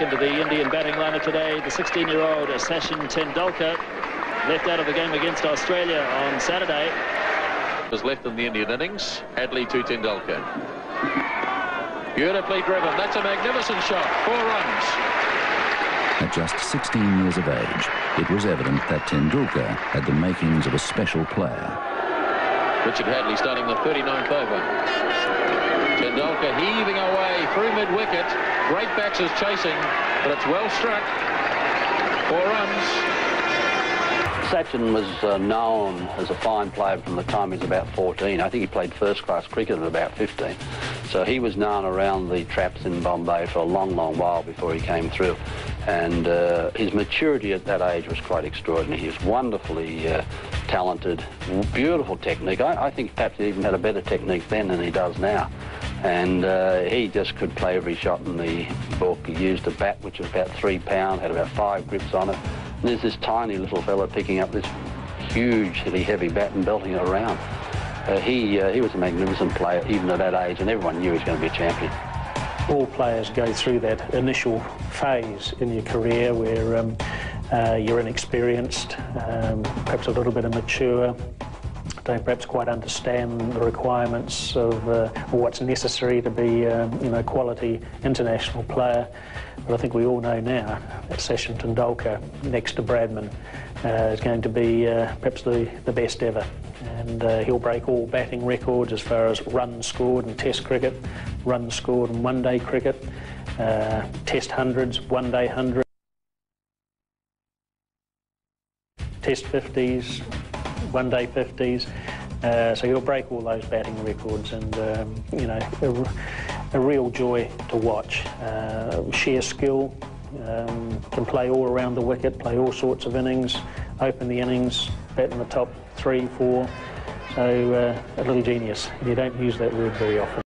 back into the Indian batting lineup today. The 16-year-old Sachin Tendulkar left out of the game against Australia on Saturday. Was left in the Indian innings. Hadlee to Tendulkar. Beautifully driven. That's a magnificent shot. 4 runs. At just 16 years of age, it was evident that Tendulkar had the makings of a special player. Richard Hadlee starting the 39th over. Tendulkar heaving away through mid-wicket. Great backs is chasing, but it's well struck. 4 runs. Sachin was known as a fine player from the time he was about 14. I think he played first-class cricket at about 15. So he was known around the traps in Bombay for a long, long while before he came through. And his maturity at that age was quite extraordinary. He was wonderfully talented, beautiful technique. I think perhaps he even had a better technique then than he does now. And he just could play every shot in the book. He used a bat which was about 3 pounds, had about 5 grips on it. And there's this tiny little fella picking up this hugely heavy bat and belting it around. He was a magnificent player even at that age, and everyone knew he was going to be a champion. All players go through that initial phase in your career where you're inexperienced, perhaps a little bit immature, don't perhaps quite understand the requirements of what's necessary to be a quality international player. But I think we all know now that Sachin Tendulkar, next to Bradman, is going to be perhaps the best ever. And he'll break all batting records as far as runs scored in Test cricket, runs scored in one-day cricket, Test hundreds, one-day hundreds, Test 50s, one-day 50s. So he'll break all those batting records, and a real joy to watch. Sheer skill, can play all around the wicket, play all sorts of innings, open the innings, bat in the top 3, 4. So a little genius. You don't use that word very often.